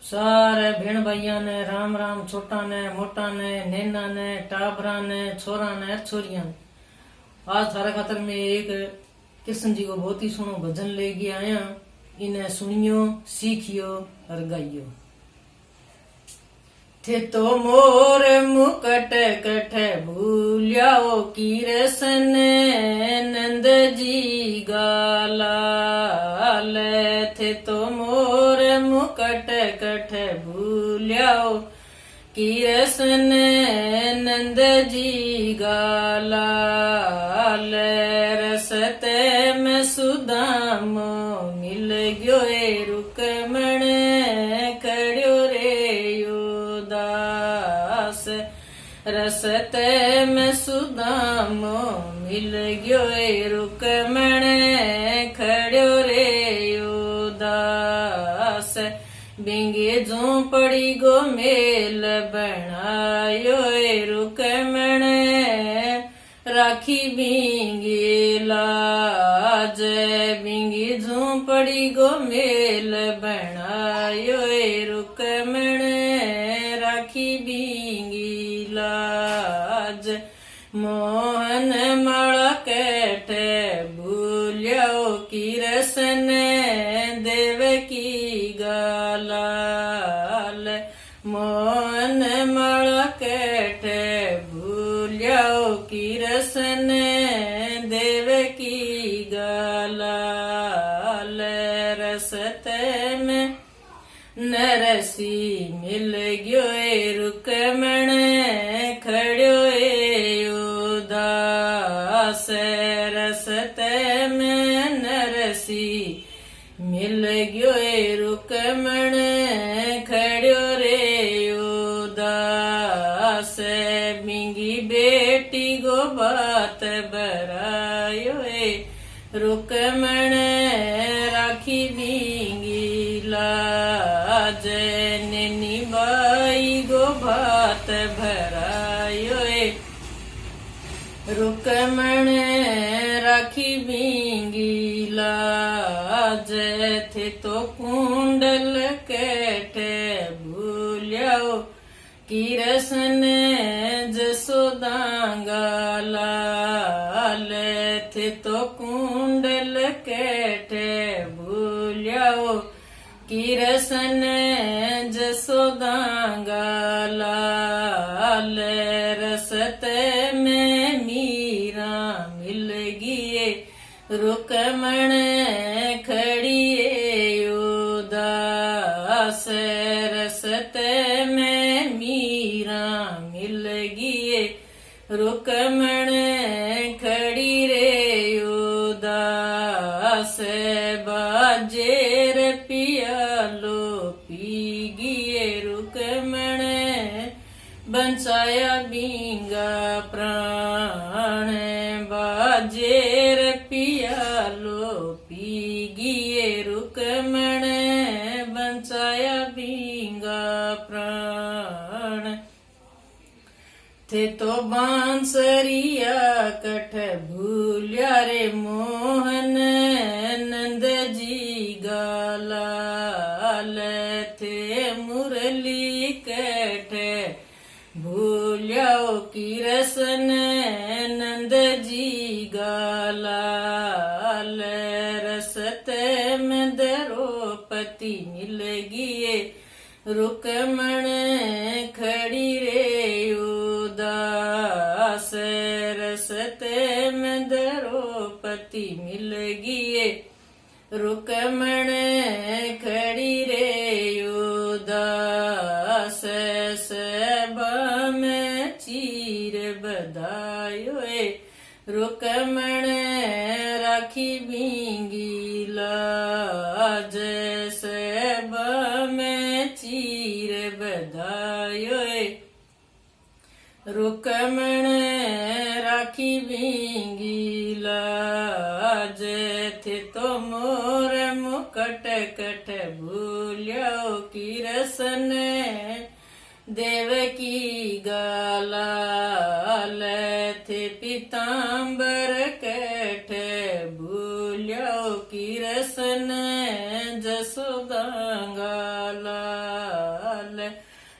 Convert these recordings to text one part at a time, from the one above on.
सारे भेण भाइया ने राम राम, छोटा ने मोटा ने नैना ने टाबरा ने छोरा ने छोरिया ने। आज थारे खातर में एक कृष्ण जी को बहुत ही सुनो भजन लेके आया। इन्हें सुनियो, सीखियो और गाइयो। थे तो मोर मुकट कठ भूलियाओ कृष्ण नंद जी गाला। थे तो मोर मुकट कठ भूलियाओ कृष्ण नंद जी गाला। रसते में सुदामो मिल गयो रुकमण खड़्यो रे योदास। रसते में सुदामो मिल गयो रुकमण खड़्यो रे योदास। बिंगे झोंपड़ी गो मेल बनायो रुकमण राखी बिंगे लाज। बिंगी झोंपड़ी गो मेल बनायो रुकमण राखी बिंगी लाज। मोहन माला कैठ भूलियाओ कृष्ण देवकी गालाल। मोहन माला कैठ भूलियाओ कृष्ण देवकी गालाल। रसते में नरसी मिल गयो रुकमण खड़्यो योदास। रसते में नरसी मिल गयो रुकमण खड़्यो रे योदास। बिंगी बेटी गो बात बरायो रुकमण राखी बिंगी लाज। नैनी बाई गो बात भरायो रुकमण राखी बिंगी लाज। थे तो कुंडल कैठ भूलियाओ कृष्ण जसोदांगालाल। थे तो कुंडल कैठ भूलियाओ कृष्ण जसोदांगालाल। रसते में मीरा मिल गिए रुकमण खड़िए योदास। रसते में मीरा मिल गिए रुकमण खड़ी रे योदास। बाजेर पियालो पी गिए रुकमण बंचाया बिंगा प्राण। बाजेर पियालो पी गिए रुकमण बंचाया बिंगा प्राण। थे तो बांसरिया कठ भूलिया रे मोहन नंद जी गालाल। थे मुरली कठ भूलियाओ कृष्ण नंद जी गालाल। रसते में द्रौपदी मिल गिए रुकमण खड़ी रे योदास। रसते में द्रौपदी मिल गिए रुकमण खड़ी रे योदास। सभा में चीर बधायो रुकमण राखी बिंगी लाज। सभा में चीर बधायो रुकमण राखी बिंगी लाज। थे तो मोर मुकट कठ भूलियाओ कृष्ण देवकी गालाल। थे पीताम्बर कठ भूलियाओ कृष्ण जसोदांगाला।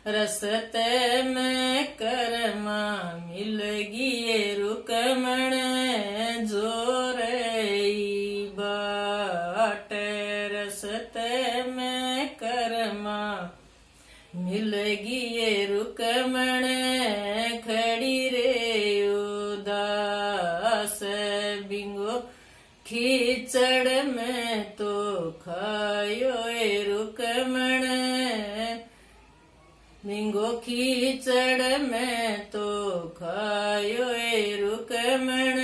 रसते में करमा मिलगी ये रुकमण जोरे बाट। रसते में करमा मिलगी ये रुकमण खड़ी रे उदास। बिंगो खीचड़ में तो खायो ए रुकमण, बिंगो खीचड़ में तो खायो ए रुकमण